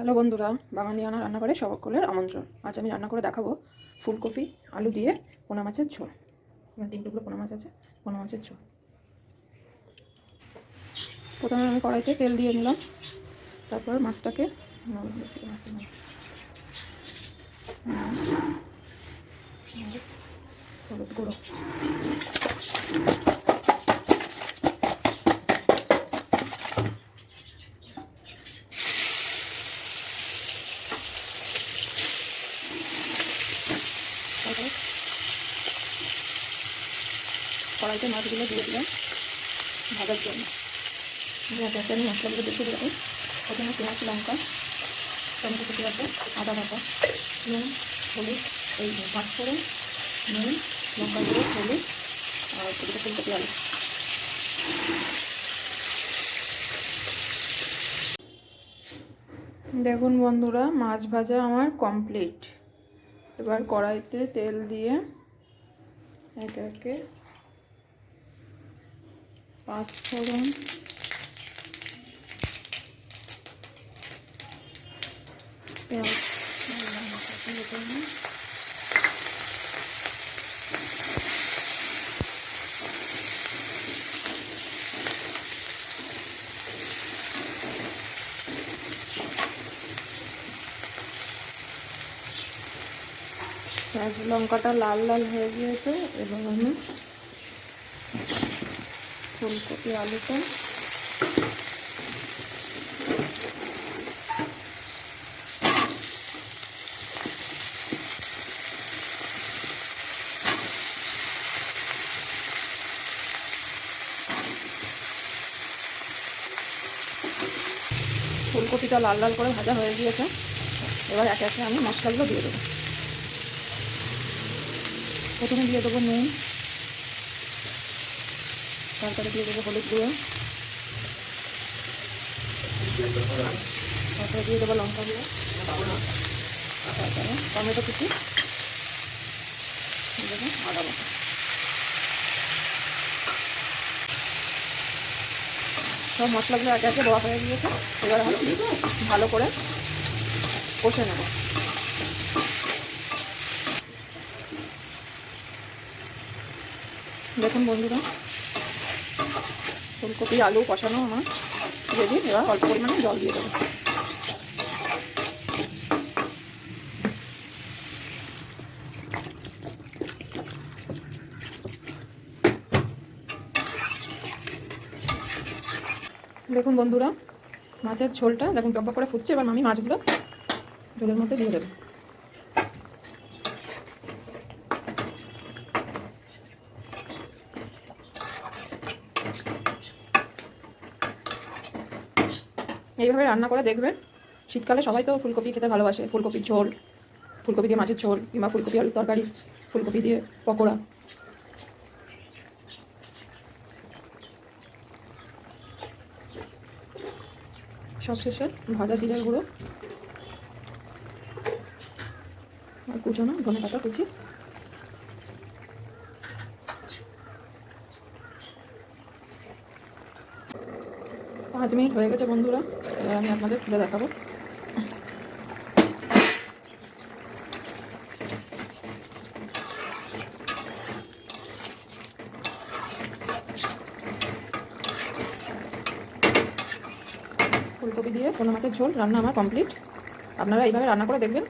Hello বন্ধুরা, বাঙালিয়ানা রান্নাঘরে সকলের আমন্ত্রণ। আজ আমি রান্না করে দেখাবো ফুলকপি আলু দিয়ে পোনা মাছের ঝোল। এখানে 3 টুকরো পোনা মাছ আছে, পোনা মাছের ঝোল। প্রথমে আমি কড়াইতে তেল দিয়ে নিলাম, তারপর মাছটাকে হলুদ গুঁড়ো, কড়াইতে মাছগুলো দিয়ে দিলাম ভাজার জন্য। একে আমি মশলাগুলো দেখে দিলাম। প্রথমে পেঁয়াজ, লঙ্কা, টমেটো কুচি আছে, আদা বাটা, নুন, হলুদ, এই পাঁচফোড়ন, নুন, লঙ্কা গুঁড়ো, হলুদ আর এদিকে ফুলকপি আলু। দেখুন বন্ধুরা, মাছ ভাজা আমার কমপ্লিট। এবার কড়াইতে তেল দিয়ে একে একে পাঁচফোড়ন, পেঁয়াজ, লঙ্কাটা লাল লাল হয়ে গিয়েছে। এবং আমি ফুলকপি আলুটা ফুলকপিটা লাল লাল করে ভাজা হয়ে গিয়েছে। এবার একে একে আমি মশলাগুলো দিয়ে দেবো। প্রথমে দিয়ে দেবো নুন, তারপরে দিয়ে দেবো হলুদ গুঁড়ো, তারপরে দিয়ে দেবো লঙ্কা গুঁড়ো, তারপরে টমেটো কুচি, দিয়ে দেবো আদা বাটা। সব মশলাগুলো একে একে দেওয়া হয়ে গিয়েছে। এবার আমি ভালো করে কষে নেব। দেখুন বন্ধুরা, ফুলকপি আলু কষানো আমার রেডি। এবার অল্প পরিমাণে জল দিয়ে দেবো। দেখুন বন্ধুরা, মাছের ঝোলটা দেখুন টকবক করে ফুটছে। এবার আমি মাছগুলো ঝোলের মধ্যে দিয়ে দেবো। এইভাবে রান্না করে দেখবেন। শীতকালে সবাই তো ফুলকপি খেতে ভালোবাসে। ফুলকপির ঝোল, ফুলকপি দিয়ে মাছের ঝোল, কিংবা ফুলকপি আলুর তরকারি, ফুলকপি দিয়ে পকোড়া। সবশেষে ভাজা জিরার গুঁড়ো আর কুচানো ধনেপাতা কুচি। 5 মিনিট হয়ে গেছে বন্ধুরা। এবার আমি আপনাদের তুলে দেখাবো। ফুলকপি দিয়ে পোনা মাছের ঝোল রান্না আমার কমপ্লিট। আপনারা এইভাবে রান্না করে দেখবেন,